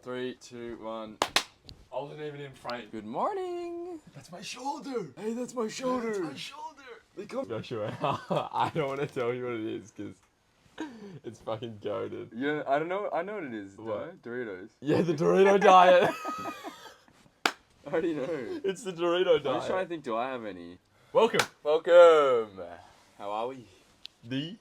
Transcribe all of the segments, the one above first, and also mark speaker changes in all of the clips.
Speaker 1: 3, 2, 1.
Speaker 2: I wasn't even in frame.
Speaker 1: Good morning.
Speaker 2: That's my shoulder.
Speaker 1: Hey, that's my shoulder.
Speaker 2: That's my shoulder.
Speaker 1: Joshua,
Speaker 2: I don't want to tell you what it is because it's fucking goated.
Speaker 1: Yeah, I don't know. I know what it is.
Speaker 2: What?
Speaker 1: Doritos.
Speaker 2: Yeah, the Dorito diet.
Speaker 1: I already know.
Speaker 2: It's the Dorito
Speaker 1: I'm
Speaker 2: diet.
Speaker 1: just trying to think. Do I have any?
Speaker 2: Welcome.
Speaker 1: How are we?
Speaker 2: The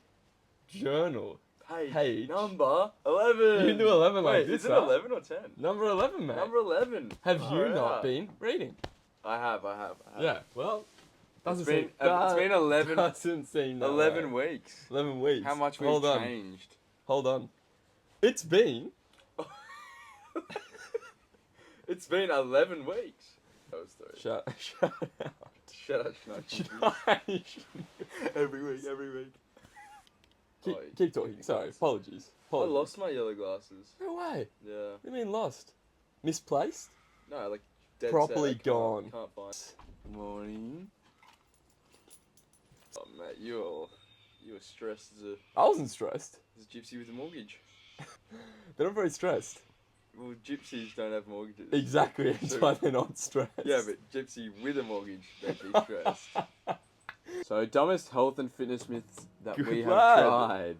Speaker 2: journal. Page.
Speaker 1: Number 11.
Speaker 2: You can do 11 like
Speaker 1: Wait,
Speaker 2: this,
Speaker 1: is it
Speaker 2: huh?
Speaker 1: 11 or 10?
Speaker 2: Number 11, mate.
Speaker 1: Number 11.
Speaker 2: Have you
Speaker 1: Oh,
Speaker 2: not
Speaker 1: yeah.
Speaker 2: been reading?
Speaker 1: I have.
Speaker 2: Yeah. Well,
Speaker 1: It's
Speaker 2: doesn't
Speaker 1: been,
Speaker 2: seem,
Speaker 1: it's been 11,
Speaker 2: doesn't seem that
Speaker 1: 11
Speaker 2: way.
Speaker 1: weeks.
Speaker 2: 11 weeks.
Speaker 1: How much we've
Speaker 2: Hold on.
Speaker 1: changed.
Speaker 2: Hold on. It's been.
Speaker 1: It's been 11 weeks.
Speaker 2: Shut
Speaker 1: Shut up, Every week.
Speaker 2: Keep talking. Sorry. Apologies.
Speaker 1: I lost my yellow glasses.
Speaker 2: No way.
Speaker 1: Yeah.
Speaker 2: What do you mean lost? Misplaced?
Speaker 1: No, like dead
Speaker 2: Properly
Speaker 1: set.
Speaker 2: gone.
Speaker 1: Can't find. Morning. Oh mate, you were stressed
Speaker 2: I wasn't stressed.
Speaker 1: as a gypsy with a mortgage.
Speaker 2: They're not very stressed.
Speaker 1: Well, gypsies don't have mortgages.
Speaker 2: Exactly. That's
Speaker 1: So-
Speaker 2: why they're not stressed.
Speaker 1: Yeah, but gypsy with a mortgage, they'd be stressed. So, dumbest health and fitness myths that
Speaker 2: Good
Speaker 1: we have
Speaker 2: lad.
Speaker 1: tried.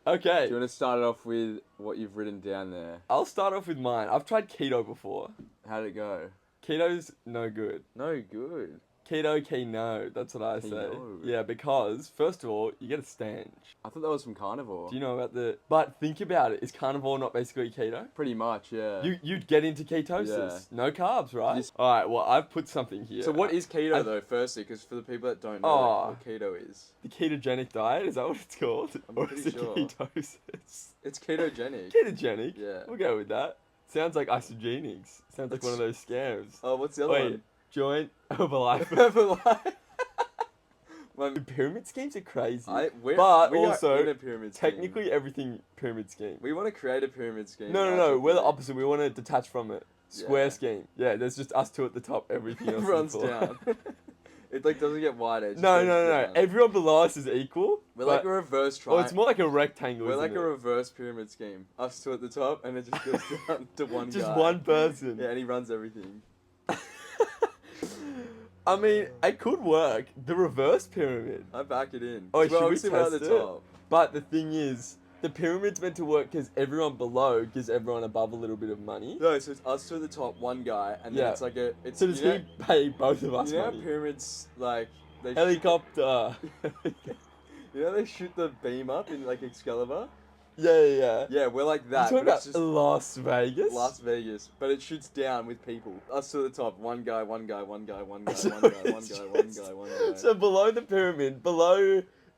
Speaker 2: Okay.
Speaker 1: Do you want to start it off with what you've written down there?
Speaker 2: I'll start off with mine. I've tried keto before.
Speaker 1: How'd it go?
Speaker 2: Keto's no good.
Speaker 1: No good.
Speaker 2: Keto. That's what I say.
Speaker 1: Keno.
Speaker 2: Yeah, because first of all, you get a stange.
Speaker 1: I thought that was from carnivore.
Speaker 2: Do you know about the? But think about it. Is carnivore not basically keto?
Speaker 1: Pretty much, yeah.
Speaker 2: You'd get into ketosis.
Speaker 1: Yeah.
Speaker 2: No carbs, right?
Speaker 1: Yes.
Speaker 2: All right. Well, I've put something here.
Speaker 1: So what is keto
Speaker 2: I-
Speaker 1: though? Firstly, because for the people that don't know
Speaker 2: Oh.
Speaker 1: what keto is,
Speaker 2: the ketogenic diet? Is that what it's called?
Speaker 1: I'm
Speaker 2: Or is
Speaker 1: pretty
Speaker 2: it
Speaker 1: sure.
Speaker 2: ketosis?
Speaker 1: it's ketogenic.
Speaker 2: Ketogenic.
Speaker 1: Yeah.
Speaker 2: We'll go with that. Sounds like isogenics. Sounds like one of those scams.
Speaker 1: Oh, what's the other
Speaker 2: Wait,
Speaker 1: one?
Speaker 2: joint Herbalife.
Speaker 1: Herbalife.
Speaker 2: The pyramid schemes are crazy.
Speaker 1: But
Speaker 2: But
Speaker 1: we
Speaker 2: also,
Speaker 1: are in a pyramid scheme.
Speaker 2: Technically, everything pyramid scheme.
Speaker 1: We want to create a pyramid scheme.
Speaker 2: No. We're the
Speaker 1: opposite.
Speaker 2: opposite. We want to detach from it. Square
Speaker 1: Yeah.
Speaker 2: scheme. Yeah, there's just us two at the top. Everything else
Speaker 1: Runs
Speaker 2: is below.
Speaker 1: down. It like doesn't get wide edge.
Speaker 2: No. Everyone below us is equal.
Speaker 1: We're
Speaker 2: but-
Speaker 1: like a reverse
Speaker 2: Oh,
Speaker 1: triangle.
Speaker 2: it's more like a rectangle.
Speaker 1: We're
Speaker 2: isn't
Speaker 1: like
Speaker 2: it?
Speaker 1: a reverse pyramid scheme. Us two at the top, and it just goes down to one
Speaker 2: Just
Speaker 1: guy.
Speaker 2: one person.
Speaker 1: Yeah, and he runs everything.
Speaker 2: I mean, it could work. The reverse pyramid.
Speaker 1: I back it in.
Speaker 2: Oh,
Speaker 1: Well,
Speaker 2: should we
Speaker 1: obviously we're at
Speaker 2: test
Speaker 1: the
Speaker 2: it?
Speaker 1: top.
Speaker 2: But the thing is, the pyramid's meant to work because everyone below gives everyone above a little bit of money.
Speaker 1: No, so it's us two at the top, one guy, and then
Speaker 2: Yeah.
Speaker 1: it's like a. It's,
Speaker 2: So does
Speaker 1: you
Speaker 2: he
Speaker 1: know,
Speaker 2: pay both of us
Speaker 1: you know how
Speaker 2: money?
Speaker 1: pyramids like they
Speaker 2: Helicopter.
Speaker 1: you know they shoot the beam up in like Excalibur.
Speaker 2: Yeah.
Speaker 1: Yeah, we're like
Speaker 2: You
Speaker 1: that.
Speaker 2: talking
Speaker 1: But it's
Speaker 2: about
Speaker 1: just
Speaker 2: Las Vegas?
Speaker 1: Las Vegas, but it shoots down with people. Us to the top, one guy, one guy.
Speaker 2: So
Speaker 1: So
Speaker 2: it's just- So below the pyramid,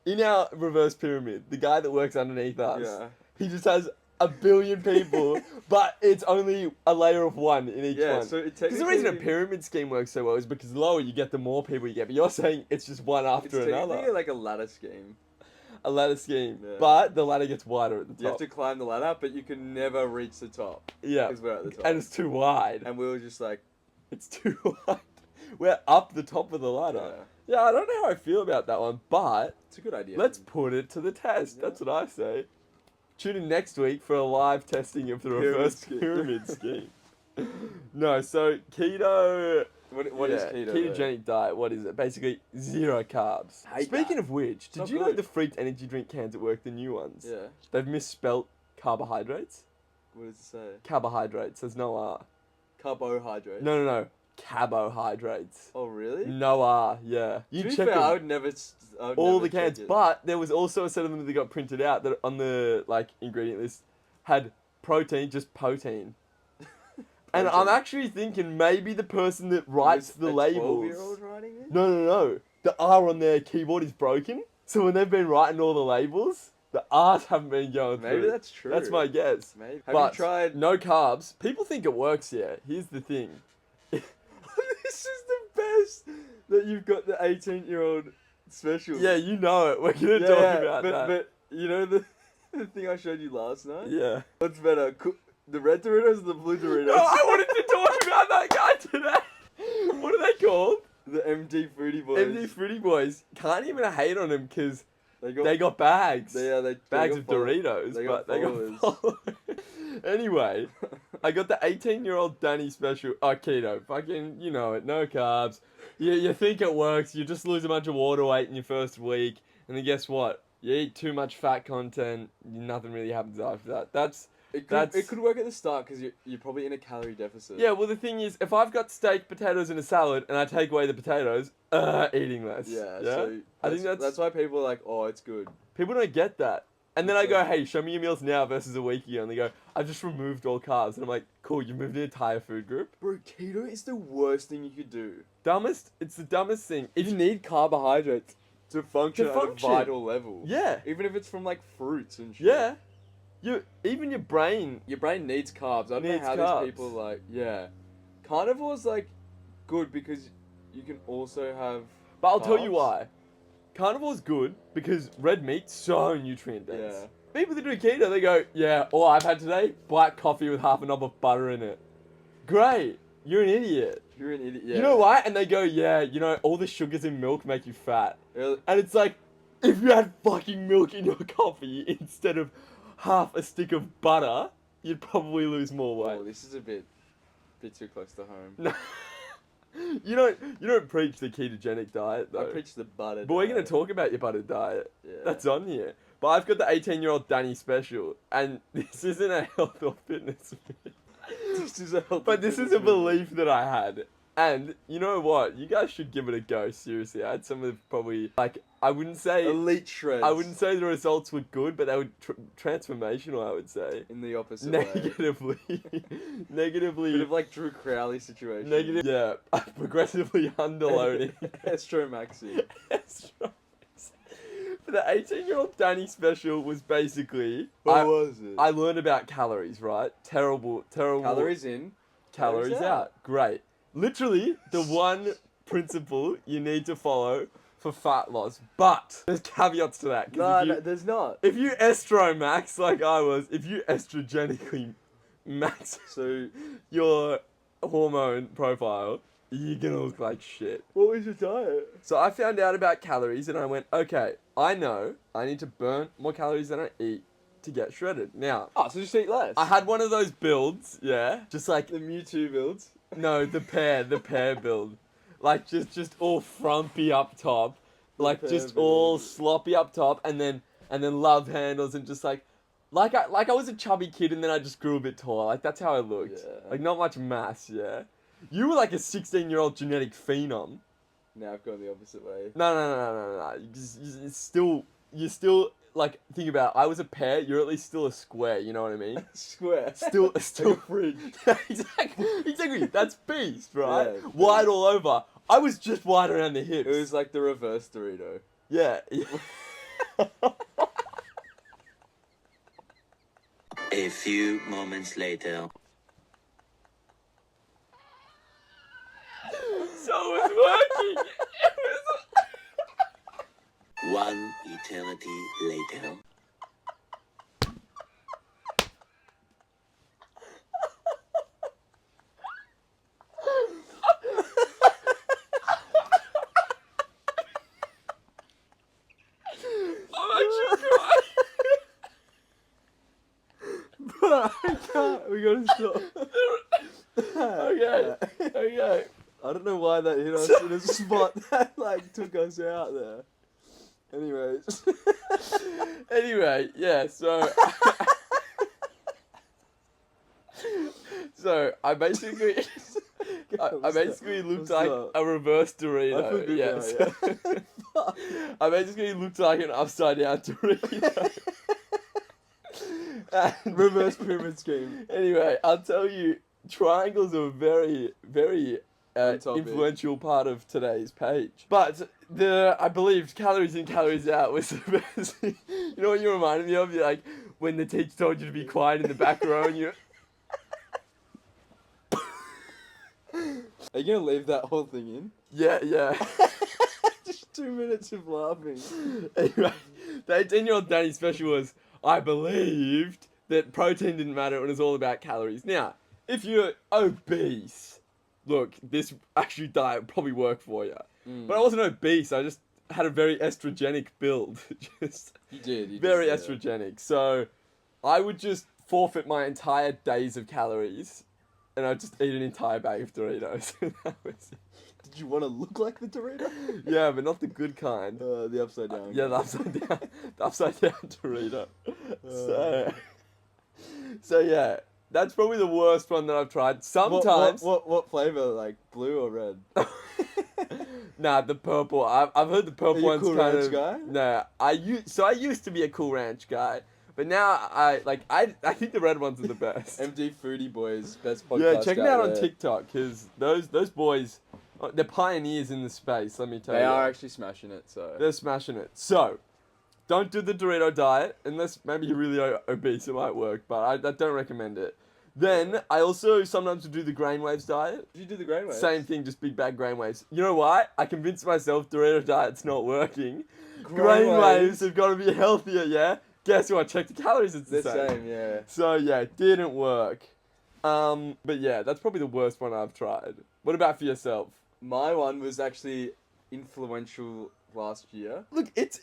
Speaker 2: in our reverse pyramid, the guy that works underneath us,
Speaker 1: Yeah.
Speaker 2: he just has 1 billion people, but it's only a layer of one in each
Speaker 1: Yeah,
Speaker 2: one.
Speaker 1: so it
Speaker 2: Because the reason a
Speaker 1: technically-
Speaker 2: pyramid scheme works so well is because the lower you get, the more people you get. But you're saying it's just one
Speaker 1: It's
Speaker 2: after
Speaker 1: technically
Speaker 2: another.
Speaker 1: like a ladder scheme.
Speaker 2: A ladder scheme.
Speaker 1: Yeah.
Speaker 2: But the ladder gets wider at the top.
Speaker 1: You have to climb the ladder, but you can never reach the top
Speaker 2: Yeah.
Speaker 1: because we're at the top.
Speaker 2: And it's too wide.
Speaker 1: And we were just like,
Speaker 2: It's too wide. We're up the top of the ladder. Yeah, I don't know how I feel about that one, but
Speaker 1: it's a good idea.
Speaker 2: let's put it to the test.
Speaker 1: Yeah.
Speaker 2: That's what I say. Tune in next week for a live testing of the
Speaker 1: Pyramid
Speaker 2: reverse
Speaker 1: scheme.
Speaker 2: pyramid scheme. No, so keto.
Speaker 1: What is keto? though?
Speaker 2: Ketogenic diet. What is it? Basically, 0 carbs.
Speaker 1: Hate
Speaker 2: Speaking
Speaker 1: that.
Speaker 2: of which, did
Speaker 1: Not
Speaker 2: you know
Speaker 1: good.
Speaker 2: the Freaked energy drink cans at work, the new ones?
Speaker 1: Yeah.
Speaker 2: They've misspelt carbohydrates.
Speaker 1: What does it say?
Speaker 2: Carbohydrates. There's no R.
Speaker 1: Carbohydrate.
Speaker 2: No. Carbohydrates.
Speaker 1: Oh really?
Speaker 2: No R. Yeah. You
Speaker 1: to be
Speaker 2: check
Speaker 1: fair,
Speaker 2: them.
Speaker 1: I would never. I would
Speaker 2: All
Speaker 1: never
Speaker 2: the cans,
Speaker 1: check it.
Speaker 2: but there was also a set of them that got printed out that on the ingredient list had protein, just protein. And I'm
Speaker 1: Protein.
Speaker 2: actually thinking maybe the person that writes
Speaker 1: Was
Speaker 2: the
Speaker 1: a
Speaker 2: labels.
Speaker 1: 12-year-old writing it?
Speaker 2: No. The R on their keyboard is broken, so when they've been writing all the labels, the R's haven't been going through.
Speaker 1: Maybe that's true.
Speaker 2: That's my guess.
Speaker 1: Maybe. Have
Speaker 2: But
Speaker 1: you tried?
Speaker 2: no carbs. People think it works. Yeah. Here's the thing.
Speaker 1: This is the best that you've got the 18-year-old special.
Speaker 2: Yeah, you know it. We're gonna
Speaker 1: Yeah,
Speaker 2: talk about
Speaker 1: but,
Speaker 2: that.
Speaker 1: But you know the thing I showed you last night.
Speaker 2: Yeah.
Speaker 1: What's better, the red Doritos or the blue Doritos?
Speaker 2: No, I wanted to talk about that guy today. What are they called?
Speaker 1: The MD Fruity Boys.
Speaker 2: MD Fruity Boys. Can't even hate on them because
Speaker 1: They
Speaker 2: they got bags.
Speaker 1: They
Speaker 2: Bags
Speaker 1: got
Speaker 2: of Doritos,
Speaker 1: they
Speaker 2: but
Speaker 1: got
Speaker 2: they got followers. Anyway, I got the 18-year-old Danny special. Oh, keto. Fucking, you know it. No carbs. You think it works. You just lose a bunch of water weight in your first week. And then guess what? You eat too much fat content. Nothing really happens after that.
Speaker 1: It could work at the start because you're probably in a calorie deficit.
Speaker 2: Yeah, well, the thing is, if I've got steak, potatoes, and a salad, and I take away the potatoes, eating less.
Speaker 1: Yeah.
Speaker 2: Yeah?
Speaker 1: So
Speaker 2: I think
Speaker 1: that's why people are like, oh, it's good.
Speaker 2: People don't get that. And then I go,
Speaker 1: Exactly.
Speaker 2: hey, show me your meals now versus a week ago. And they go, I've just removed all carbs. And I'm like, cool, you moved the entire food group.
Speaker 1: Bro, keto is the worst thing you could do.
Speaker 2: It's the dumbest thing.
Speaker 1: You need carbohydrates to function at a
Speaker 2: function.
Speaker 1: vital level.
Speaker 2: Yeah.
Speaker 1: Even if it's from like fruits and shit.
Speaker 2: Yeah. Even your brain.
Speaker 1: Your brain needs carbs. I don't know
Speaker 2: Needs
Speaker 1: how
Speaker 2: carbs.
Speaker 1: these people like, yeah. Carnivore's like good because you can also have.
Speaker 2: But I'll tell you
Speaker 1: carbs.
Speaker 2: why. Carnivore's good because red meat's so nutrient dense.
Speaker 1: Yeah.
Speaker 2: People that do keto, they go, yeah, all I've had today, black coffee with half a knob of butter in it. Great. You're an idiot.
Speaker 1: You're an idiot. Yeah.
Speaker 2: You know why? And they go, yeah, all the sugars in milk make you fat.
Speaker 1: Really?
Speaker 2: And it's like, if you had fucking milk in your coffee instead of half a stick of butter, you'd probably lose more weight.
Speaker 1: Oh, this is a bit too close to home.
Speaker 2: No. You don't preach the ketogenic diet though.
Speaker 1: I preach the butter.
Speaker 2: But we're gonna
Speaker 1: diet.
Speaker 2: talk about your butter diet.
Speaker 1: Yeah.
Speaker 2: That's on here. But I've got the 18-year-old Danny special, and this isn't a health or fitness myth.
Speaker 1: This is a health
Speaker 2: But
Speaker 1: and
Speaker 2: this is
Speaker 1: fitness
Speaker 2: a belief that I had. And you know what? You guys should give it a go, seriously. I had some of the probably, I wouldn't say
Speaker 1: elite shreds.
Speaker 2: I wouldn't say the results were good, but they were transformational, I would say.
Speaker 1: in the opposite way.
Speaker 2: Negatively. Negatively.
Speaker 1: Bit of like Drew Crowley situation.
Speaker 2: Negative. Yeah. Progressively underloading.
Speaker 1: Estromaxi.
Speaker 2: But the 18-year-old Danny special was basically...
Speaker 1: What was it?
Speaker 2: I learned about calories, right? Terrible.
Speaker 1: Calories in.
Speaker 2: Calories out. Great. Literally, the one principle you need to follow for fat loss. But there's caveats to that. 'Cause
Speaker 1: No, there's not.
Speaker 2: if you estromax like I was, if you estrogenically max
Speaker 1: So,
Speaker 2: your hormone profile, you're gonna look like shit.
Speaker 1: what was your diet?
Speaker 2: So I found out about calories and I went, okay, I know I need to burn more calories than I eat to get shredded. Now,
Speaker 1: Oh, so just eat less.
Speaker 2: I had one of those builds, yeah, just like,
Speaker 1: the Mewtwo builds.
Speaker 2: no, the pear build. Like just all frumpy up top, like
Speaker 1: pear
Speaker 2: just
Speaker 1: build.
Speaker 2: all sloppy up top, and then love handles and just like I was a chubby kid and then I just grew a bit taller. Like that's how I looked.
Speaker 1: Yeah.
Speaker 2: Like not much mass, yeah. You were like a 16-year-old genetic phenom.
Speaker 1: Now I've gone the opposite way.
Speaker 2: No. You're still like think about it. I was a pear. You're at least still a square. You know what I mean?
Speaker 1: Square.
Speaker 2: Still
Speaker 1: Like a fridge.
Speaker 2: Yeah, exactly. That's beast, right?
Speaker 1: Yeah,
Speaker 2: Wide all over. I was just wide around the hips.
Speaker 1: It was like the reverse Dorito.
Speaker 2: Yeah.
Speaker 3: A few moments later.
Speaker 2: So it was working.
Speaker 3: One eternity later.
Speaker 2: I'm actually crying.
Speaker 1: But I can't. We gotta stop.
Speaker 2: Okay.
Speaker 1: I don't know why that hit us in a spot that like took us out there. Anyways.
Speaker 2: Anyway, yeah, so so I basically looked like a reverse
Speaker 1: I feel
Speaker 2: Dorito.
Speaker 1: good
Speaker 2: Yes.
Speaker 1: now,
Speaker 2: I basically looked like an upside down Dorito. And-
Speaker 1: Reverse pyramid scheme.
Speaker 2: Anyway, I'll tell you, triangles are a very, very
Speaker 1: On topic.
Speaker 2: influential part of today's page. But I believe calories in, calories out was the best thing. You know what you reminded me of? You're like when the teacher told you to be quiet in the back row and you.
Speaker 1: Are you gonna leave that whole thing in?
Speaker 2: Yeah.
Speaker 1: Just 2 minutes of laughing.
Speaker 2: Anyway, the 18-year-old Danny special was, I believed that protein didn't matter, it was all about calories. Now, if you're obese, look, this actually diet would probably work for you. But I wasn't obese, I just had a very estrogenic build. Just
Speaker 1: You did.
Speaker 2: very
Speaker 1: yeah.
Speaker 2: estrogenic. So I would just forfeit my entire days of calories, and I'd just eat an entire bag of Doritos. That was it.
Speaker 1: Did you want to look like the Dorito?
Speaker 2: Yeah, but not the good kind.
Speaker 1: The upside down.
Speaker 2: Yeah, the upside down Dorito. So yeah, that's probably the worst one that I've tried. Sometimes,
Speaker 1: What flavor? Like blue or red?
Speaker 2: nah, the purple. I've heard the purple
Speaker 1: Are you a
Speaker 2: one's
Speaker 1: Cool
Speaker 2: kind
Speaker 1: Ranch
Speaker 2: of.
Speaker 1: guy?
Speaker 2: Nah, I used to be a Cool Ranch guy, but now I think the red ones are the best.
Speaker 1: MD Foodie Boys, best podcast.
Speaker 2: Yeah, check them out on
Speaker 1: there.
Speaker 2: TikTok because those boys, they're pioneers in the space. Let me tell you.
Speaker 1: They are actually smashing it. So
Speaker 2: They're smashing it. So, don't do the Dorito diet unless maybe you're really obese. It might work, but I don't recommend it. Then I also sometimes do the grain waves diet.
Speaker 1: did you do the grain waves?
Speaker 2: Same thing, just big bag grain waves. You know why? I convinced myself Dorito diet's not working. Grain waves have got to be healthier. Yeah. Guess what? Check the calories. It's the
Speaker 1: The
Speaker 2: same.
Speaker 1: same, yeah.
Speaker 2: So yeah, it didn't work. But yeah, that's probably the worst one I've tried. What about for yourself?
Speaker 1: My one was actually influential last year.
Speaker 2: Look, it's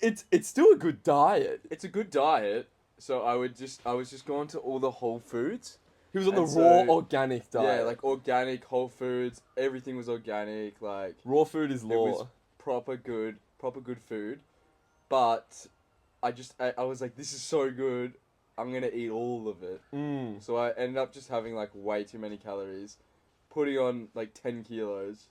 Speaker 2: still a good diet.
Speaker 1: It's a good diet, so I was just going to all the Whole Foods.
Speaker 2: He was on the
Speaker 1: And
Speaker 2: raw
Speaker 1: so-
Speaker 2: organic diet.
Speaker 1: Yeah, like organic Whole Foods. Everything was organic. Like
Speaker 2: raw food is
Speaker 1: it
Speaker 2: law.
Speaker 1: was proper good food. But I was like, this is so good. I'm gonna eat all of it.
Speaker 2: Mm.
Speaker 1: So I ended up just having like way too many calories, putting on like 10 kilos.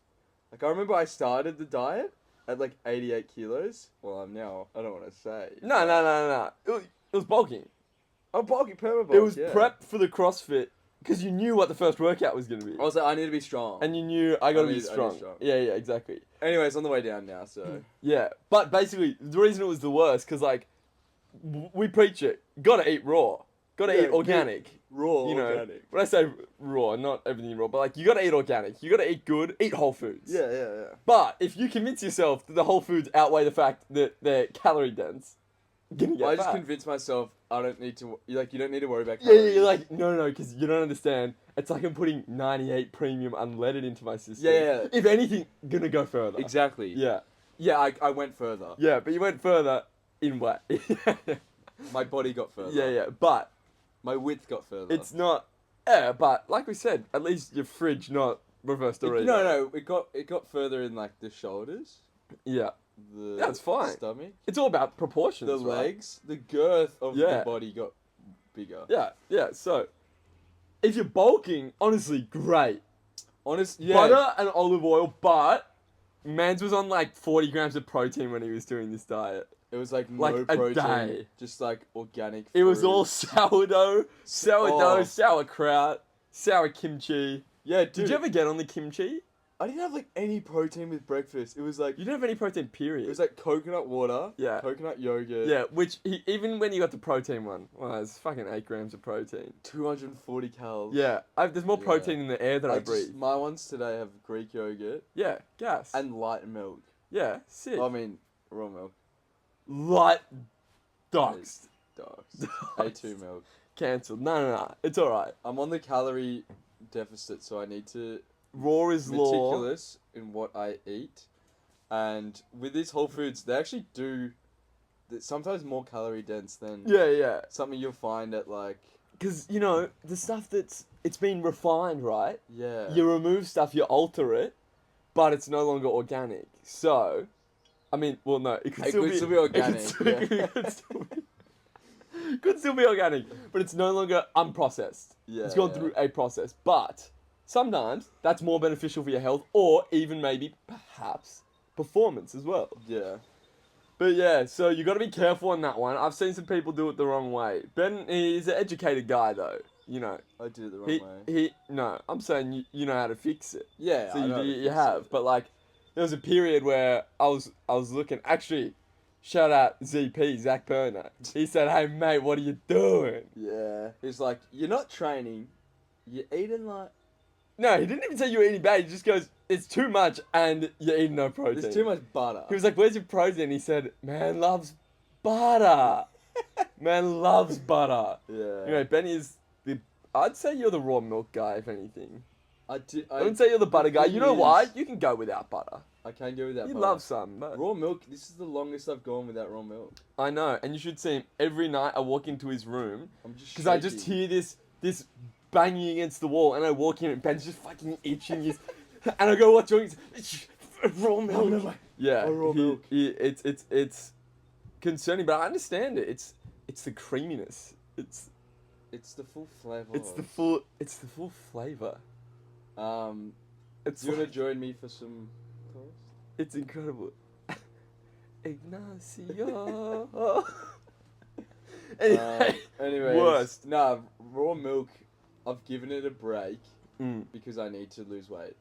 Speaker 1: Like I remember I started the diet at like 88 kilos. Well, I'm now, I don't want to say.
Speaker 2: No. It was bulking.
Speaker 1: Oh, bulky perma bulk,
Speaker 2: It was
Speaker 1: yeah.
Speaker 2: prep for the CrossFit because you knew what the first workout was going to be.
Speaker 1: I was like, I need to be strong.
Speaker 2: And you knew I got to
Speaker 1: I
Speaker 2: be
Speaker 1: need
Speaker 2: strong.
Speaker 1: strong.
Speaker 2: Yeah, exactly.
Speaker 1: Anyways, on the way down now, so.
Speaker 2: Yeah, but basically the reason it was the worst because like we preach it, gotta eat raw, gotta
Speaker 1: Yeah,
Speaker 2: eat organic.
Speaker 1: Raw,
Speaker 2: You know,
Speaker 1: organic.
Speaker 2: when I say raw, not everything raw, but like you gotta eat organic, you gotta eat good, eat whole foods.
Speaker 1: Yeah.
Speaker 2: But if you convince yourself that the whole foods outweigh the fact that they're calorie dense, you're gonna get
Speaker 1: I just
Speaker 2: fat.
Speaker 1: convinced myself I don't need to, you don't need to worry about
Speaker 2: Yeah,
Speaker 1: calories.
Speaker 2: you're like, no, because you don't understand. It's like I'm putting 98 premium unleaded into my system.
Speaker 1: Yeah.
Speaker 2: If anything, gonna go further.
Speaker 1: Exactly.
Speaker 2: Yeah.
Speaker 1: Yeah, I went further.
Speaker 2: Yeah, but you went further in what?
Speaker 1: My body got further.
Speaker 2: yeah. But
Speaker 1: My width got further.
Speaker 2: it's not. Yeah, but like we said, at least your fridge not reversed already.
Speaker 1: No, it got further in like the shoulders,
Speaker 2: Yeah.
Speaker 1: the
Speaker 2: That's fine.
Speaker 1: stomach,
Speaker 2: It's all about proportions.
Speaker 1: the
Speaker 2: right?
Speaker 1: legs, the girth of
Speaker 2: Yeah.
Speaker 1: the body got bigger.
Speaker 2: Yeah. So, if you're bulking, honestly, great.
Speaker 1: Honest, yeah.
Speaker 2: Butter and olive oil, but Mans was on like 40 grams of protein when he was doing this diet.
Speaker 1: It was like no
Speaker 2: Like a
Speaker 1: protein,
Speaker 2: day.
Speaker 1: just like organic.
Speaker 2: It was
Speaker 1: fruit.
Speaker 2: all sourdough,
Speaker 1: Oh.
Speaker 2: sauerkraut, sour kimchi.
Speaker 1: Yeah, dude.
Speaker 2: Did you ever get on the kimchi?
Speaker 1: I didn't have like any protein with breakfast. It was like
Speaker 2: You didn't have any protein, period.
Speaker 1: it was like coconut water.
Speaker 2: Yeah.
Speaker 1: Coconut yogurt.
Speaker 2: Yeah, which even when you got the protein one, well, it's fucking 8 grams of protein.
Speaker 1: 240 calories.
Speaker 2: Yeah, there's more
Speaker 1: Yeah.
Speaker 2: protein in the air that I breathe.
Speaker 1: My ones today have Greek yogurt
Speaker 2: Yeah, gas.
Speaker 1: and light milk.
Speaker 2: yeah, sick.
Speaker 1: I mean, raw milk.
Speaker 2: Light doxed.
Speaker 1: Dogs. A2 milk.
Speaker 2: Cancelled. No. It's alright.
Speaker 1: I'm on the calorie deficit, so I need to
Speaker 2: Raw is law.
Speaker 1: meticulous in what I eat. And with these Whole Foods, they actually do sometimes more calorie dense than
Speaker 2: Yeah.
Speaker 1: something you'll find at like
Speaker 2: Because, the stuff it's been refined, right?
Speaker 1: yeah.
Speaker 2: You remove stuff, you alter it, but it's no longer organic. So, I mean, well, no, it could
Speaker 1: It
Speaker 2: still
Speaker 1: could
Speaker 2: be
Speaker 1: still be organic,
Speaker 2: could still be organic, but it's no longer unprocessed.
Speaker 1: Yeah,
Speaker 2: It's gone
Speaker 1: yeah.
Speaker 2: through a process, but sometimes that's more beneficial for your health, or even maybe, perhaps, performance as well.
Speaker 1: Yeah.
Speaker 2: But yeah, so you got to be careful on that one. I've seen some people do it the wrong way. Ben, he's an educated guy though.
Speaker 1: I did it the wrong way.
Speaker 2: No, I'm saying you know how to fix it.
Speaker 1: Yeah,
Speaker 2: So
Speaker 1: I know
Speaker 2: you
Speaker 1: it's-
Speaker 2: have, but like, there was a period where I was looking. Actually, shout out ZP Zach Perner. He said, "Hey mate, what are you doing?"
Speaker 1: Yeah. He's like, you're not training, you're eating like
Speaker 2: No, he didn't even say you were eating bad. He just goes, "It's too much, and you're eating no protein."
Speaker 1: there's too much butter.
Speaker 2: He was like, "Where's your protein?" He said, "Man loves butter. Man loves butter."
Speaker 1: Yeah.
Speaker 2: Anyway, Benny is I'd say you're the raw milk guy, if anything.
Speaker 1: I
Speaker 2: wouldn't say you're the butter guy.
Speaker 1: thing
Speaker 2: You know why?
Speaker 1: is-
Speaker 2: You can go without butter.
Speaker 1: I can go with that.
Speaker 2: You
Speaker 1: butter.
Speaker 2: love some, but
Speaker 1: Raw milk. This is the longest I've gone without raw milk.
Speaker 2: I know. And you should see him every night. I walk into his room
Speaker 1: I'm just
Speaker 2: because I just
Speaker 1: shaking.
Speaker 2: hear this banging against the wall, and I walk in and Ben's just fucking itching his, and I go, "What's wrong?" He's, raw milk. Yeah,
Speaker 1: Oh, raw milk.
Speaker 2: It's concerning, but I understand it. It's the creaminess. It's
Speaker 1: It's the full flavor.
Speaker 2: the full flavor.
Speaker 1: Do you want to join me for some toast?
Speaker 2: It's incredible. Ignacio. Anyway,
Speaker 1: Anyways,
Speaker 2: worst.
Speaker 1: Nah, raw milk. I've given it a break
Speaker 2: because
Speaker 1: I need to lose weight.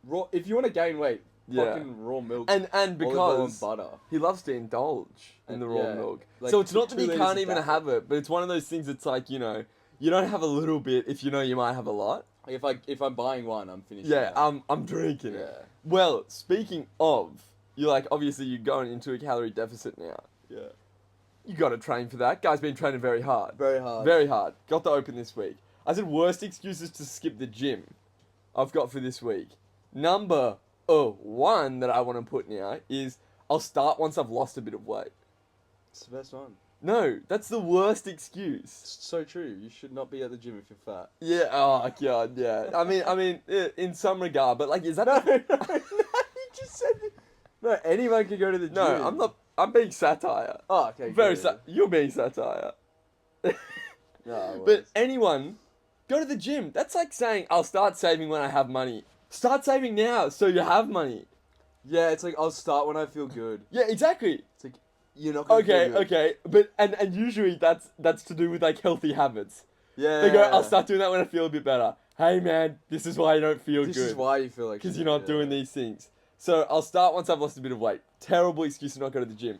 Speaker 1: Raw. If you want to gain weight, fucking raw milk.
Speaker 2: and
Speaker 1: olive oil
Speaker 2: because
Speaker 1: and butter.
Speaker 2: he loves to indulge in
Speaker 1: And
Speaker 2: the raw
Speaker 1: yeah,
Speaker 2: milk,
Speaker 1: like
Speaker 2: so it's not that
Speaker 1: 2
Speaker 2: he
Speaker 1: liters
Speaker 2: can't
Speaker 1: a
Speaker 2: even
Speaker 1: day.
Speaker 2: have it, but it's one of those things that's like, you know, you don't have a little bit if you know you might have a lot.
Speaker 1: If I'm buying one, I'm finishing.
Speaker 2: Yeah,
Speaker 1: it.
Speaker 2: I'm drinking
Speaker 1: Yeah.
Speaker 2: it. Well, speaking of, you're like, obviously you're going into a calorie deficit now.
Speaker 1: Yeah.
Speaker 2: You got to train for that. Guy's been training very hard.
Speaker 1: Very hard.
Speaker 2: Very hard. Got the open this week. I said worst excuses to skip the gym I've got for this week. Number one that I want to put now is I'll start once I've lost a bit of weight.
Speaker 1: It's the best one.
Speaker 2: No, that's the worst excuse.
Speaker 1: It's so true. You should not be at the gym if you're fat.
Speaker 2: Yeah, oh god, yeah. I mean, in some regard, but like, is that...
Speaker 1: No, you just said... No, anyone can go to the gym.
Speaker 2: No, I'm not... I'm being satire.
Speaker 1: Oh, okay.
Speaker 2: Very
Speaker 1: good.
Speaker 2: You're being satire.
Speaker 1: No, I
Speaker 2: But
Speaker 1: was.
Speaker 2: anyone, go to the gym. That's like saying, I'll start saving when I have money. Start saving now so you have money.
Speaker 1: Yeah, it's like, I'll start when I feel good.
Speaker 2: Yeah, exactly.
Speaker 1: It's like, you're not gonna
Speaker 2: Okay,
Speaker 1: feel good.
Speaker 2: okay. But, and usually that's to do with like healthy habits.
Speaker 1: Yeah.
Speaker 2: They go, I'll start doing that when I feel a bit better. Hey man, this is why you don't feel
Speaker 1: This
Speaker 2: good.
Speaker 1: is why you feel like
Speaker 2: Because
Speaker 1: shit,
Speaker 2: you're not
Speaker 1: yeah.
Speaker 2: doing these things. So I'll start once I've lost a bit of weight. Terrible excuse to not go to the gym.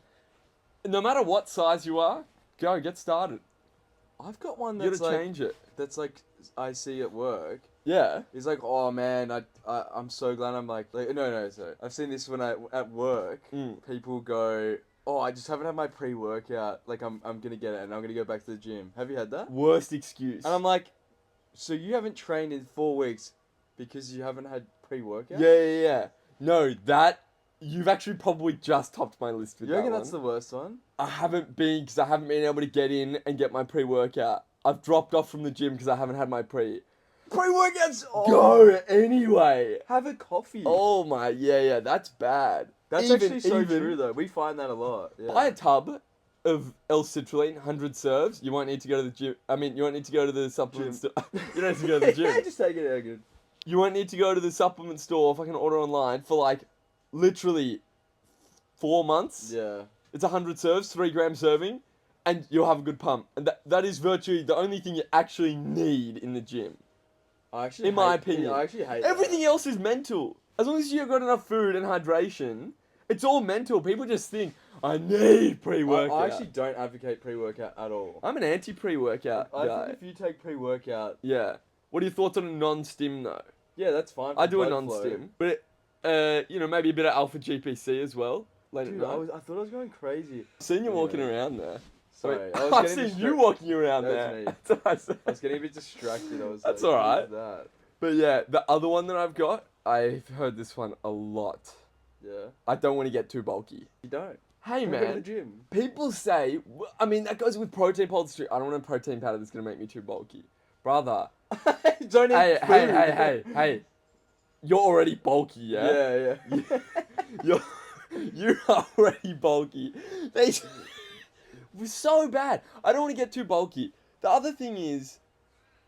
Speaker 2: No matter what size you are, go, get started.
Speaker 1: I've got one
Speaker 2: You
Speaker 1: that's
Speaker 2: gotta
Speaker 1: like,
Speaker 2: change it.
Speaker 1: that's like, I see at work.
Speaker 2: Yeah.
Speaker 1: He's like, oh man, I'm so glad I'm like no, sorry. I've seen this when at work, people go, oh, I just haven't had my pre-workout, like I'm gonna get it and I'm gonna go back to the gym. Have you had that?
Speaker 2: Worst excuse.
Speaker 1: And I'm like, so you haven't trained in 4 weeks because you haven't had pre-workout?
Speaker 2: Yeah. No, you've actually probably just topped my list with
Speaker 1: You
Speaker 2: that
Speaker 1: reckon
Speaker 2: one.
Speaker 1: that's the worst one?
Speaker 2: I haven't been because I haven't been able to get in and get my pre-workout. I've dropped off from the gym because I haven't had my pre.
Speaker 1: Pre-workouts! Oh,
Speaker 2: Go anyway.
Speaker 1: have a coffee.
Speaker 2: Oh my, yeah, that's bad.
Speaker 1: That's
Speaker 2: Even-
Speaker 1: actually so
Speaker 2: even-
Speaker 1: true though. We find that a lot. Yeah.
Speaker 2: Buy a tub of L-citrulline, 100 serves. You won't need to go to the gym. I mean, you won't need to go to the supplement
Speaker 1: Gym.
Speaker 2: store. You don't need to go to the gym.
Speaker 1: Yeah, just take it out good.
Speaker 2: You won't need to go to the supplement store if I can order online for like literally 4 months.
Speaker 1: Yeah.
Speaker 2: It's 100 serves, 3 gram serving, and you'll have a good pump. And that is virtually the only thing you actually need in the gym.
Speaker 1: I actually
Speaker 2: In my
Speaker 1: hate-
Speaker 2: opinion.
Speaker 1: I actually hate
Speaker 2: Everything else is mental. As long as you've got enough food and hydration, it's all mental. People just think, I need pre-workout.
Speaker 1: I actually don't advocate pre-workout at all.
Speaker 2: I'm an anti-pre-workout
Speaker 1: I
Speaker 2: guy.
Speaker 1: think if you take pre-workout,
Speaker 2: Yeah. What are your thoughts on a non-stim though?
Speaker 1: yeah, that's fine. For
Speaker 2: I do a
Speaker 1: blood
Speaker 2: non-stim, but maybe a bit of alpha GPC as well. Late
Speaker 1: flow.
Speaker 2: at
Speaker 1: Dude,
Speaker 2: night.
Speaker 1: I thought I was going crazy.
Speaker 2: Seen you walking
Speaker 1: Yeah.
Speaker 2: around there.
Speaker 1: Sorry,
Speaker 2: Wait,
Speaker 1: I was
Speaker 2: I've
Speaker 1: getting
Speaker 2: seen you
Speaker 1: distract-
Speaker 2: walking around
Speaker 1: That was
Speaker 2: there.
Speaker 1: me.
Speaker 2: That's what I said.
Speaker 1: I was getting a bit distracted. I was.
Speaker 2: That's
Speaker 1: like,
Speaker 2: alright.
Speaker 1: "What is that?"
Speaker 2: But yeah, the other one that I've got, I've heard this one a lot.
Speaker 1: Yeah.
Speaker 2: I don't want to get too bulky.
Speaker 1: You don't.
Speaker 2: Hey
Speaker 1: Don't go to the
Speaker 2: man,
Speaker 1: gym.
Speaker 2: people say, I mean that goes with protein powder too. I don't want a protein powder that's gonna make me too bulky, brother.
Speaker 1: Don't eat
Speaker 2: Hey,
Speaker 1: food.
Speaker 2: hey! You're already bulky, yeah.
Speaker 1: Yeah.
Speaker 2: You're already bulky. They was so bad. I don't want to get too bulky. The other thing is,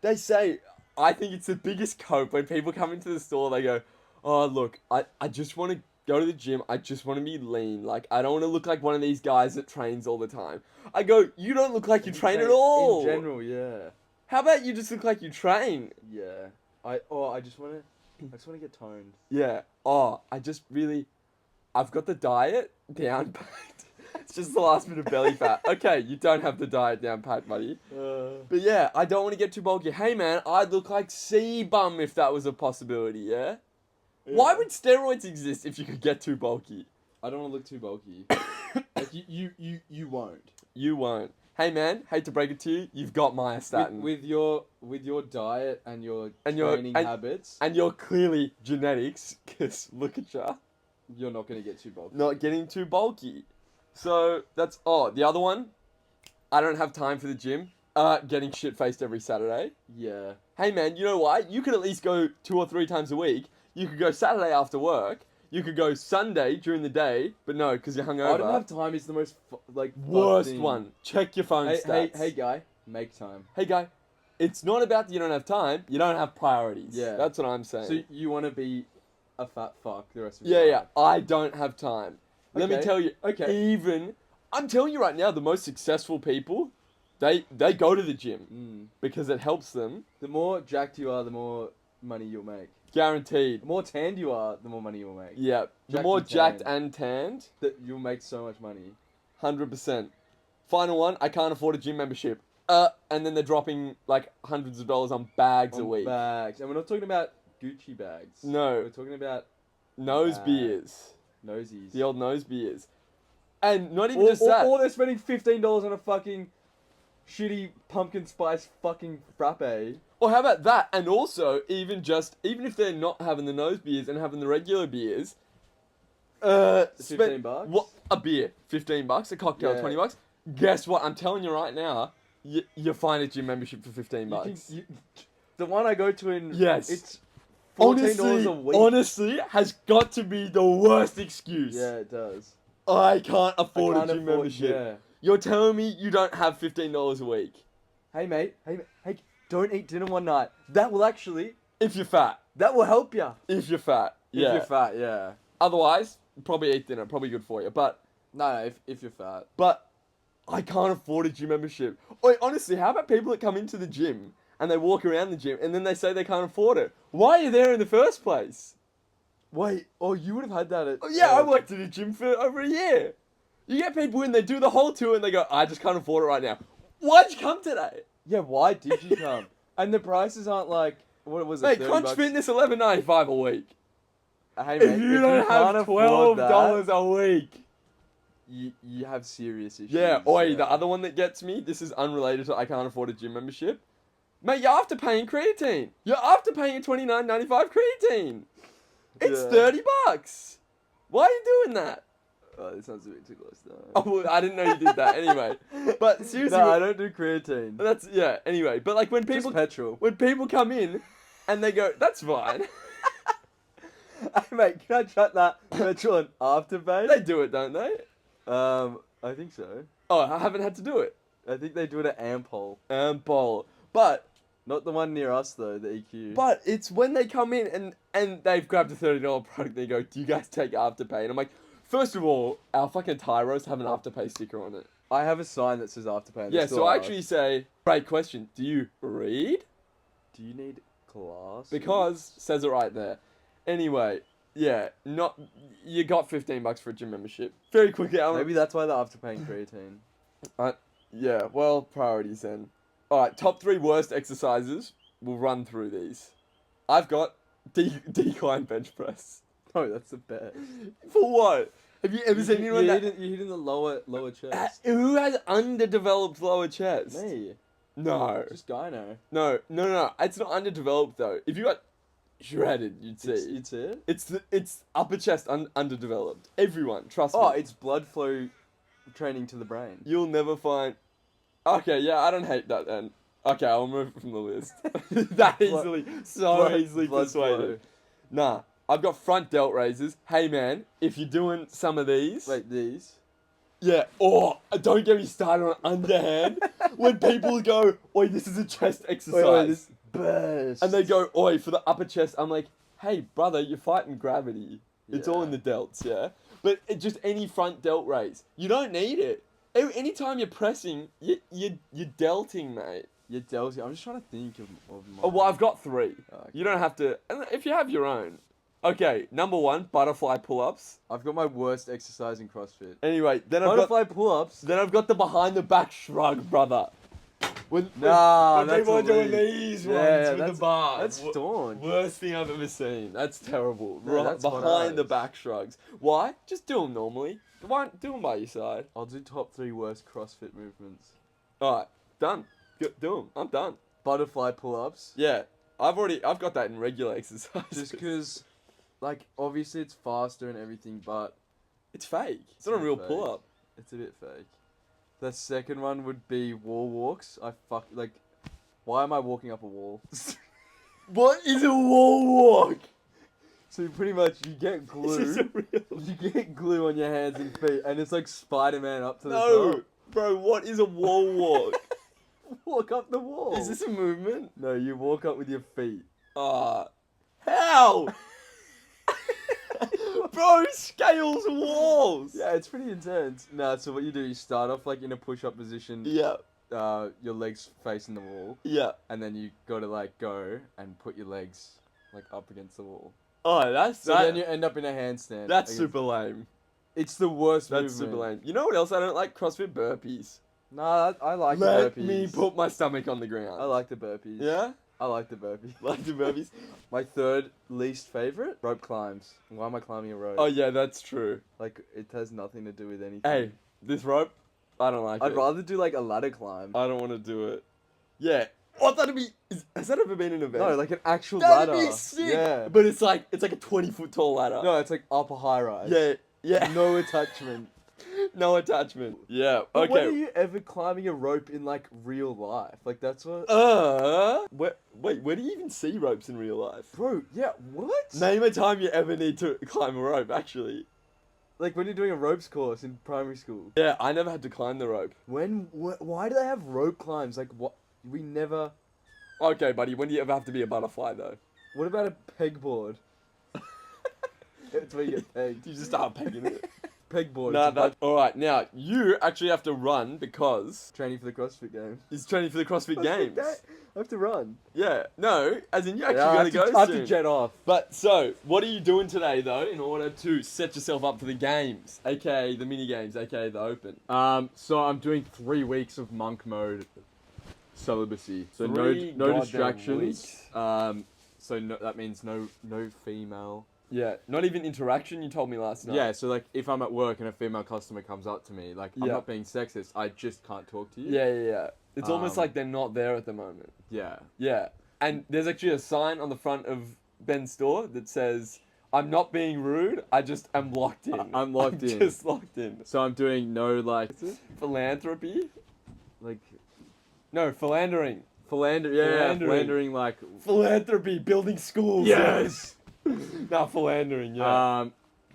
Speaker 2: they say, I think it's the biggest cope when people come into the store. They go, "Oh look, I just want to go to the gym. I just want to be lean. Like I don't want to look like one of these guys that trains all the time." I go, "You don't look like you train at all.
Speaker 1: In general, yeah.
Speaker 2: How about you just look like you train?"
Speaker 1: Yeah. I just want to get toned.
Speaker 2: Yeah. Oh, I've got the diet down pat. It's just the last bit of belly fat. Okay, you don't have the diet down pat, buddy. But yeah, I don't want to get too bulky. Hey man, I'd look like C-bum if that was a possibility, yeah? Why would steroids exist if you could get too bulky?
Speaker 1: I don't want to look too bulky. Like you won't.
Speaker 2: You won't. Hey man, hate to break it to you, you've got myostatin.
Speaker 1: With your diet and your
Speaker 2: And
Speaker 1: training habits,
Speaker 2: And you're clearly genetics, because look at ya.
Speaker 1: you're not gonna get too bulky.
Speaker 2: Not getting too bulky. So, that's... Oh, the other one, I don't have time for the gym. Getting shit-faced every Saturday.
Speaker 1: Yeah.
Speaker 2: Hey man, you know what? You could at least go 2 or 3 times a week. You could go Saturday after work. You could go Sunday during the day, but no, because you're hungover.
Speaker 1: I don't have time. Is the most
Speaker 2: Worst
Speaker 1: thing.
Speaker 2: one. Check your phone
Speaker 1: Hey,
Speaker 2: stats.
Speaker 1: hey, guy, make time.
Speaker 2: Hey guy, it's not about that you don't have time. You don't have priorities.
Speaker 1: Yeah.
Speaker 2: That's what I'm saying.
Speaker 1: So you want to be a fat fuck the rest of your
Speaker 2: Yeah.
Speaker 1: life?
Speaker 2: I don't have time. Let me
Speaker 1: Okay,
Speaker 2: tell you.
Speaker 1: okay.
Speaker 2: I'm telling you right now, the most successful people, they go to the gym
Speaker 1: Mm.
Speaker 2: because it helps them.
Speaker 1: The more jacked you are, the more money you'll make.
Speaker 2: Guaranteed.
Speaker 1: The more tanned you are, the more money you'll make.
Speaker 2: Yeah. The
Speaker 1: Jacked
Speaker 2: more
Speaker 1: and
Speaker 2: jacked
Speaker 1: tanned.
Speaker 2: and tanned,
Speaker 1: That you'll make so much money.
Speaker 2: 100%. Final one, I can't afford a gym membership. And then they're dropping like hundreds of dollars on bags a
Speaker 1: On
Speaker 2: week.
Speaker 1: bags, and we're not talking about Gucci bags.
Speaker 2: No.
Speaker 1: We're talking about
Speaker 2: Nose
Speaker 1: bags.
Speaker 2: beers.
Speaker 1: nosies.
Speaker 2: The old nose beers. And not even
Speaker 1: Or,
Speaker 2: just that.
Speaker 1: or they're spending $15 on a fucking shitty pumpkin spice fucking frappe.
Speaker 2: Or how about that? And also, even if they're not having the nose beers and having the regular beers,
Speaker 1: $15?
Speaker 2: What a beer, $15, a cocktail,
Speaker 1: Yeah.
Speaker 2: $20. Guess what? I'm telling you right now, you find a gym membership for $15.
Speaker 1: The one I go to in
Speaker 2: Yes.
Speaker 1: it's $14 a week.
Speaker 2: Honestly, has got to be the worst excuse.
Speaker 1: Yeah, it does.
Speaker 2: I can't afford
Speaker 1: I can't
Speaker 2: a gym
Speaker 1: afford-
Speaker 2: membership.
Speaker 1: yeah.
Speaker 2: You're telling me you don't have $15 a week
Speaker 1: Hey mate, don't eat dinner one night. That will
Speaker 2: if you're fat.
Speaker 1: help you.
Speaker 2: If you're fat, yeah.
Speaker 1: If you're fat, yeah.
Speaker 2: Otherwise, probably eat dinner. Probably good for you. But
Speaker 1: No, if you're fat.
Speaker 2: I can't afford a gym membership. Wait, honestly, how about people that come into the gym and they walk around the gym and then they say they can't afford it? Why are you there in the first place?
Speaker 1: Wait, you would have had that at...
Speaker 2: Oh, yeah, I worked at a gym for over a year. You get people in, they do the whole tour and they go, I just can't afford it right now. Why'd you come today?
Speaker 1: Yeah, why did you come? And the prices aren't like... What was it,
Speaker 2: Mate,
Speaker 1: 30
Speaker 2: Crunch
Speaker 1: bucks?
Speaker 2: Fitness, $11.95 a week.
Speaker 1: Hey mate,
Speaker 2: If you don't
Speaker 1: can't
Speaker 2: have
Speaker 1: afford
Speaker 2: $12 a week.
Speaker 1: that, you have serious issues.
Speaker 2: Yeah, the other one that gets me, this is unrelated to I can't afford a gym membership. Mate, you're after paying creatine. You're after paying a $29.95 creatine. It's
Speaker 1: Yeah.
Speaker 2: $30. Why are you doing that?
Speaker 1: Oh, this sounds a bit too close though.
Speaker 2: Oh, well, I didn't know you did that. Anyway, but seriously,
Speaker 1: No, I don't do creatine.
Speaker 2: Anyway, but like when
Speaker 1: Just petrol.
Speaker 2: come in, and they go, that's fine.
Speaker 1: Hey mate, can I shut that petrol and afterpay?
Speaker 2: They do it, don't they?
Speaker 1: I think so.
Speaker 2: Oh, I haven't had to do it.
Speaker 1: I think they do it at Ampol.
Speaker 2: Bowl, but
Speaker 1: Not the one near us though, the EQ.
Speaker 2: But it's when they come in and they've grabbed a $30 product, they go, do you guys take Afterpay? And I'm like, first of all, our fucking Tyros have an Afterpay sticker on it.
Speaker 1: I have a sign that says Afterpay. And
Speaker 2: Yeah,
Speaker 1: they
Speaker 2: so
Speaker 1: still
Speaker 2: I
Speaker 1: ask,
Speaker 2: actually say, great question, do you read?
Speaker 1: do you need glasses?
Speaker 2: Because, says it right there. Anyway, yeah, you got $15 for a gym membership. Very quickly,
Speaker 1: Maybe that's why they're afterpaying creatine.
Speaker 2: yeah, well, priorities then. Alright, top 3 worst exercises. We'll run through these. I've got decline bench press.
Speaker 1: No, that's the best.
Speaker 2: For what? Have you ever seen anyone
Speaker 1: you
Speaker 2: that...
Speaker 1: hit in the lower chest.
Speaker 2: Who has underdeveloped lower chest?
Speaker 1: Me.
Speaker 2: No.
Speaker 1: Just gyno.
Speaker 2: No. It's not underdeveloped though. If you got shredded, you'd see.
Speaker 1: You'd see it?
Speaker 2: It's upper chest underdeveloped. Everyone, trust me.
Speaker 1: Oh, it's blood flow training to the brain.
Speaker 2: You'll never find... Okay, yeah, I don't hate that then. Okay, I'll move it from the list. That easily, easily
Speaker 1: blood
Speaker 2: persuaded. Nah, I've got front delt raises. Hey man, if you're doing some of these...
Speaker 1: Wait, these?
Speaker 2: Yeah, don't get me started on underhand. When people go, oi, this is a chest exercise.
Speaker 1: this best.
Speaker 2: And they go, oi, for the upper chest. I'm like, hey, brother, you're fighting gravity. It's all in
Speaker 1: Yeah.
Speaker 2: the delts, yeah? But just any front delt raise. You don't need it. Anytime you're pressing, you're delting, mate.
Speaker 1: You're delting. I'm just trying to think of mine.
Speaker 2: Oh, well, I've got 3.
Speaker 1: Okay.
Speaker 2: You don't have to... If you have your own. Okay, number 1, butterfly pull-ups.
Speaker 1: I've got my worst exercise in CrossFit.
Speaker 2: Anyway, then I've
Speaker 1: Butterfly pull-ups?
Speaker 2: got the behind the back shrug, brother. When
Speaker 1: That's
Speaker 2: people are doing
Speaker 1: elite.
Speaker 2: these
Speaker 1: Yeah,
Speaker 2: ones with the bar.
Speaker 1: That's staunch.
Speaker 2: Worst thing I've ever seen. That's terrible.
Speaker 1: No, that's
Speaker 2: behind the
Speaker 1: bananas.
Speaker 2: back shrugs. Why? Just do them normally. Why do them by your side?
Speaker 1: I'll do top 3 worst CrossFit movements.
Speaker 2: All right, done. Do them. I'm done.
Speaker 1: Butterfly pull-ups.
Speaker 2: Yeah, I've got that in regular exercise.
Speaker 1: Just because, like, obviously it's faster and everything, but
Speaker 2: it's fake. It's not a real
Speaker 1: fake.
Speaker 2: pull-up.
Speaker 1: it's a bit fake. The second one would be wall walks. Why am I walking up a wall?
Speaker 2: What is a wall walk?
Speaker 1: So pretty much you get glue.
Speaker 2: Is this a real?
Speaker 1: You get glue on your hands and feet, and it's like Spider-Man up to the
Speaker 2: No,
Speaker 1: top.
Speaker 2: bro. What is a wall walk?
Speaker 1: Walk up the wall.
Speaker 2: Is this a movement?
Speaker 1: No, you walk up with your feet.
Speaker 2: How? Bro, scales walls.
Speaker 1: Yeah, it's pretty intense. No, so what you do, you start off like in a push-up position.
Speaker 2: Yeah.
Speaker 1: Your legs facing the wall,
Speaker 2: Yeah.
Speaker 1: and then you gotta like go and put your legs like up against the wall.
Speaker 2: Oh, that's
Speaker 1: So then you end up in a handstand.
Speaker 2: That's
Speaker 1: against-
Speaker 2: super lame.
Speaker 1: It's the worst
Speaker 2: That's
Speaker 1: movement.
Speaker 2: super lame. You know what else I don't like? CrossFit burpees.
Speaker 1: Nah, I like
Speaker 2: Let
Speaker 1: the burpees.
Speaker 2: me put my stomach on the ground.
Speaker 1: I like the burpees.
Speaker 2: Yeah?
Speaker 1: I like the burpees.
Speaker 2: Like the burpees?
Speaker 1: My third least favorite, rope climbs. Why am I climbing a rope?
Speaker 2: Oh, yeah, that's true.
Speaker 1: Like, it has nothing to do with anything.
Speaker 2: Hey, this rope, I don't like
Speaker 1: I'd
Speaker 2: it.
Speaker 1: rather do like a ladder climb.
Speaker 2: I don't want to do it. Yeah. Oh, that'd be... Has that ever been an event?
Speaker 1: No, like an actual
Speaker 2: That'd
Speaker 1: ladder.
Speaker 2: be sick!
Speaker 1: Yeah.
Speaker 2: But it's like a 20-foot tall ladder.
Speaker 1: No, it's like upper high rise.
Speaker 2: Yeah, yeah.
Speaker 1: No attachment.
Speaker 2: No attachment. Yeah,
Speaker 1: But when are
Speaker 2: okay.
Speaker 1: you ever climbing a rope in like real life? Like that's what.
Speaker 2: Where do you even see ropes in real life?
Speaker 1: Bro, yeah, what?
Speaker 2: Name a time you ever need to climb a rope, actually.
Speaker 1: Like when you're doing a ropes course in primary school.
Speaker 2: Yeah, I never had to climb the rope.
Speaker 1: Why do they have rope climbs? Like what? We never.
Speaker 2: Okay, buddy, when do you ever have to be a butterfly, though?
Speaker 1: What about a pegboard? That's where you get pegged.
Speaker 2: You just start pegging it.
Speaker 1: Pegboard.
Speaker 2: Nah,
Speaker 1: it's a
Speaker 2: alright, now, you actually have to run because
Speaker 1: training for the CrossFit Games.
Speaker 2: he's training for the CrossFit Games.
Speaker 1: I have to run.
Speaker 2: Yeah, no, as in you actually
Speaker 1: Yeah,
Speaker 2: gotta go
Speaker 1: I have
Speaker 2: soon.
Speaker 1: to jet off.
Speaker 2: But, so, what are you doing today, though, in order to set yourself up for the games? AKA the mini games, AKA the Open.
Speaker 1: So I'm doing 3 weeks of monk mode celibacy. So
Speaker 2: Three
Speaker 1: no
Speaker 2: goddamn
Speaker 1: distractions.
Speaker 2: weeks.
Speaker 1: So that means no female.
Speaker 2: Yeah, not even interaction, you told me last night.
Speaker 1: Yeah, so like if I'm at work and a female customer comes up to me, like I'm
Speaker 2: Yeah.
Speaker 1: not being sexist, I just can't talk to you.
Speaker 2: Yeah. It's almost
Speaker 1: Um,
Speaker 2: like they're not there at the moment.
Speaker 1: Yeah.
Speaker 2: Yeah. And there's actually a sign on the front of Ben's store that says, I'm not being rude, I just am locked in.
Speaker 1: I'm locked in.
Speaker 2: Just locked in.
Speaker 1: So I'm doing no like
Speaker 2: Philanthropy?
Speaker 1: like
Speaker 2: No, philandering.
Speaker 1: philandering like
Speaker 2: Philanthropy, building schools.
Speaker 1: yes.
Speaker 2: Nah, philandering, yeah.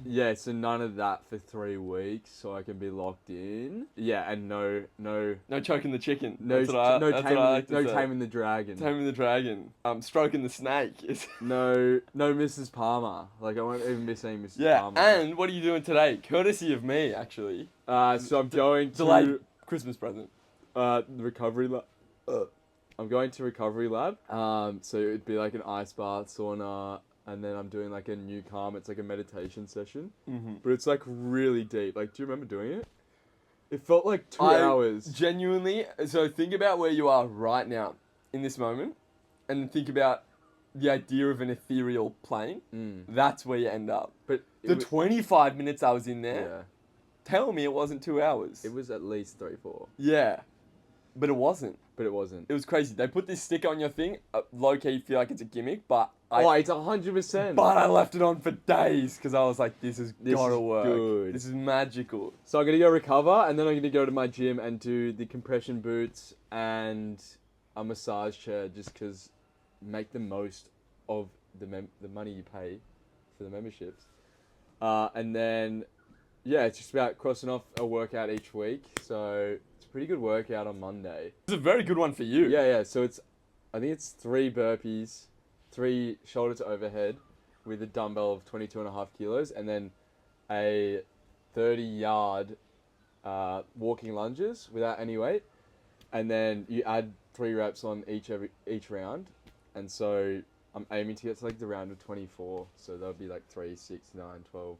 Speaker 1: Yeah, so none of that for 3 weeks, so I can be locked in. Yeah, and no
Speaker 2: No choking the chicken.
Speaker 1: no
Speaker 2: That's what I like to say.
Speaker 1: taming the dragon.
Speaker 2: Taming the dragon. Stroking the snake.
Speaker 1: No Mrs. Palmer. Like I won't even be saying Mrs.
Speaker 2: Yeah,
Speaker 1: Palmer.
Speaker 2: and what are you doing today? Courtesy of me, actually.
Speaker 1: So I'm going
Speaker 2: Delayed
Speaker 1: to
Speaker 2: Christmas present.
Speaker 1: the recovery lab. I'm going to recovery lab. So it'd be like an ice bath, sauna, and then I'm doing like a new calm. It's like a meditation session, but it's like really deep. Like, do you remember doing it? It felt like 2 hours.
Speaker 2: Genuinely, so think about where you are right now, in this moment, and think about the idea of an ethereal plane. That's where you end up.
Speaker 1: But
Speaker 2: The 25 minutes I was in there,
Speaker 1: yeah,
Speaker 2: tell me it wasn't 2 hours.
Speaker 1: it was at least 3-4,
Speaker 2: Yeah, but it wasn't.
Speaker 1: but it wasn't.
Speaker 2: It was crazy. They put this sticker on your thing, low-key feel like it's a gimmick, but
Speaker 1: It's 100%.
Speaker 2: But I left it on for days because I was like, this has
Speaker 1: This
Speaker 2: gotta
Speaker 1: is
Speaker 2: work.
Speaker 1: good.
Speaker 2: This is magical.
Speaker 1: So I'm gonna go recover, and then I'm gonna go to my gym and do the compression boots and a massage chair, just because make the most of the money you pay for the memberships. And then, yeah, it's just about crossing off a workout each week. So it's a pretty good workout on Monday.
Speaker 2: It's a very good one for you.
Speaker 1: Yeah. So I think it's 3 burpees, 3 shoulder to overhead with a dumbbell of 22.5 kilos, and then a 30-yard walking lunges without any weight, and then you add 3 reps on each round, and so I'm aiming to get to like the round of 24, so that'll be like 3, 6, 9, 12,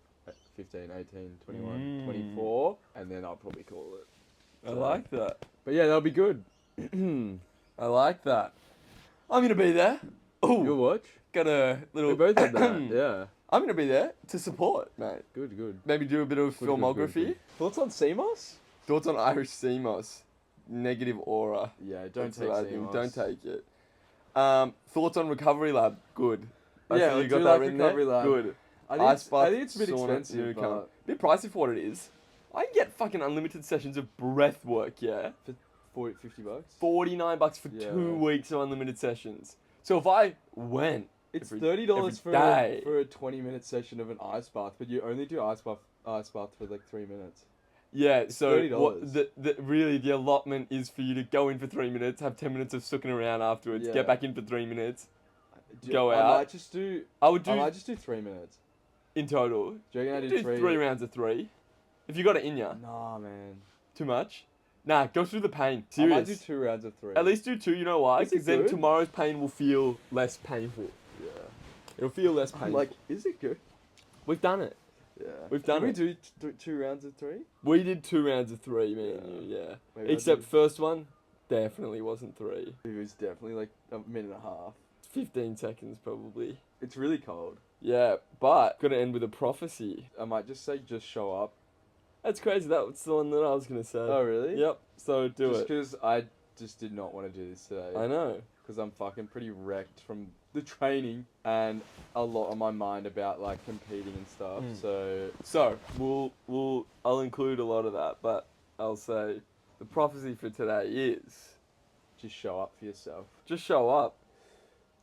Speaker 1: 15, 18, 21, 24, and then I'll probably call it.
Speaker 2: I like that.
Speaker 1: But yeah, that'll be good.
Speaker 2: I like that. I'm going to be there.
Speaker 1: You'll
Speaker 2: Oh,
Speaker 1: watch?
Speaker 2: got a little...
Speaker 1: We both had that, yeah.
Speaker 2: I'm going to be there to support, mate.
Speaker 1: Good.
Speaker 2: Maybe do a bit of
Speaker 1: Good.
Speaker 2: filmography.
Speaker 1: Thoughts on CMOS?
Speaker 2: Thoughts on Irish sea moss. negative aura.
Speaker 1: Yeah, don't
Speaker 2: That's
Speaker 1: take
Speaker 2: what I think.
Speaker 1: CMOS.
Speaker 2: Don't take it. Thoughts on Recovery Lab? Good. I
Speaker 1: Yeah,
Speaker 2: see
Speaker 1: I
Speaker 2: you got
Speaker 1: do
Speaker 2: that
Speaker 1: like
Speaker 2: written
Speaker 1: Recovery
Speaker 2: there?
Speaker 1: Lab.
Speaker 2: Good.
Speaker 1: I
Speaker 2: Ice bath,
Speaker 1: think it's a bit
Speaker 2: sauna,
Speaker 1: expensive,
Speaker 2: new come.
Speaker 1: but
Speaker 2: Bit pricey for what it is. I can get fucking unlimited sessions of breath work, yeah?
Speaker 1: for $50.
Speaker 2: $49 for
Speaker 1: Yeah.
Speaker 2: 2 weeks of unlimited sessions. So if I went
Speaker 1: It's
Speaker 2: every-
Speaker 1: $30
Speaker 2: every day.
Speaker 1: for a 20-minute session of an ice bath, but you only do ice bath for like 3 minutes.
Speaker 2: Yeah, so
Speaker 1: $30.
Speaker 2: what really the allotment is for you to go in for 3 minutes, have 10 minutes of sooking around afterwards,
Speaker 1: Yeah.
Speaker 2: get back in for 3 minutes, go out.
Speaker 1: I might just do 3 minutes.
Speaker 2: in total.
Speaker 1: Do you reckon I
Speaker 2: You
Speaker 1: do
Speaker 2: do
Speaker 1: 3?
Speaker 2: 3 rounds of 3. If you got it in ya.
Speaker 1: Nah, man.
Speaker 2: Too much? Nah, go through the pain.
Speaker 1: I might
Speaker 2: Serious.
Speaker 1: do 2 rounds of 3.
Speaker 2: At least do 2, you know why?
Speaker 1: Is it
Speaker 2: Because then
Speaker 1: good?
Speaker 2: tomorrow's pain will feel less painful.
Speaker 1: Yeah.
Speaker 2: It'll feel less
Speaker 1: I'm
Speaker 2: painful.
Speaker 1: like, is it good?
Speaker 2: We've done it.
Speaker 1: Yeah.
Speaker 2: We've done
Speaker 1: Did
Speaker 2: it.
Speaker 1: we do 2 rounds of 3?
Speaker 2: We did 2 rounds of 3, me and you, yeah.
Speaker 1: Maybe I
Speaker 2: Except
Speaker 1: did-
Speaker 2: first one, definitely wasn't 3.
Speaker 1: It was definitely like a minute and a half.
Speaker 2: 15 seconds probably.
Speaker 1: It's really cold.
Speaker 2: Yeah, but gonna end with a prophecy.
Speaker 1: I might just say just show up.
Speaker 2: That's crazy. That's the one that I was gonna say.
Speaker 1: Oh, really?
Speaker 2: Yep. So do
Speaker 1: Just
Speaker 2: it.
Speaker 1: because I just did not want to do this today.
Speaker 2: I know.
Speaker 1: Because I'm fucking pretty wrecked from the training and a lot on my mind about like competing and stuff.
Speaker 2: So I'll include a lot of that, but I'll say the prophecy for today is
Speaker 1: Just show up for yourself.
Speaker 2: just show up.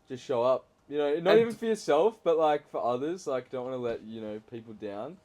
Speaker 1: Just show up. You know, not
Speaker 2: And-
Speaker 1: even for yourself, but like for others. Like, don't want to let, you know, people down.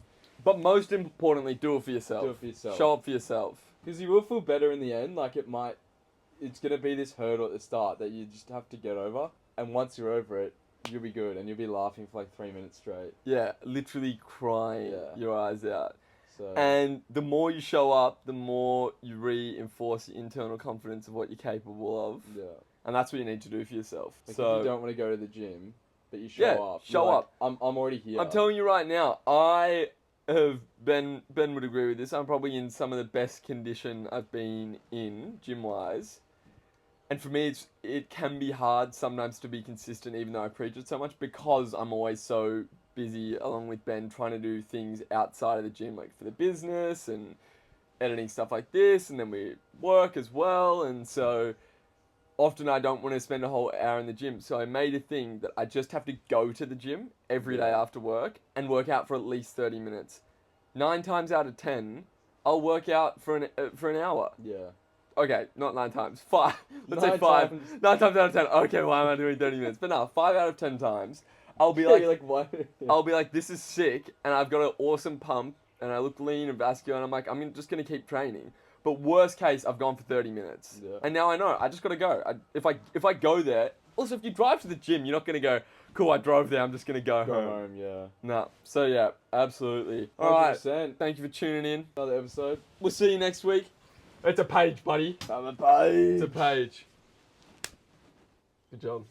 Speaker 2: But most importantly, do it for yourself.
Speaker 1: Do it for yourself.
Speaker 2: Show up for yourself.
Speaker 1: Because you will feel better in the end. Like, it's going to be this hurdle at the start that you just have to get over. And once you're over it, you'll be good. And you'll be laughing for like 3 minutes straight.
Speaker 2: Yeah, literally crying
Speaker 1: Yeah.
Speaker 2: your eyes out.
Speaker 1: So,
Speaker 2: And the more you show up, the more you reinforce your internal confidence of what you're capable of.
Speaker 1: yeah.
Speaker 2: And that's what you need to do for yourself.
Speaker 1: Like,
Speaker 2: so
Speaker 1: if you don't want to go to the gym, but you show
Speaker 2: Yeah,
Speaker 1: up.
Speaker 2: show
Speaker 1: you're like,
Speaker 2: up.
Speaker 1: I'm already here.
Speaker 2: I'm telling you right now, I have Ben would agree with this. I'm probably in some of the best condition I've been in gym wise. And for me it can be hard sometimes to be consistent even though I preach it so much because I'm always so busy along with Ben trying to do things outside of the gym, like for the business and editing stuff like this, and then we work as well, and so often I don't want to spend a whole hour in the gym, so I made a thing that I just have to go to the gym every day after work and work out for at least 30 minutes. 9 times out of 10, I'll work out for an hour.
Speaker 1: Yeah.
Speaker 2: Okay, not 9 times. 5. Let's say
Speaker 1: 9
Speaker 2: 5.
Speaker 1: times.
Speaker 2: 9 times out of 10. Okay, why am I doing 30 minutes? But no, 5 out of 10 times, I'll be
Speaker 1: Yeah,
Speaker 2: like,
Speaker 1: you're like, what?
Speaker 2: I'll be like, this is sick, and I've got an awesome pump, and I look lean and vascular, and I'm like, I'm just gonna keep training. But worst case, I've gone for 30 minutes,
Speaker 1: Yeah.
Speaker 2: and now I know I just gotta go. If I go there, also if you drive to the gym, you're not gonna go, cool, I drove there, I'm just gonna go
Speaker 1: Go
Speaker 2: home.
Speaker 1: home, yeah.
Speaker 2: No, so yeah, absolutely. All right,
Speaker 1: 100%.
Speaker 2: thank you for tuning in.
Speaker 1: Another episode.
Speaker 2: We'll see you next week. It's a page, buddy.
Speaker 1: Bye-bye.
Speaker 2: It's a page. Good job.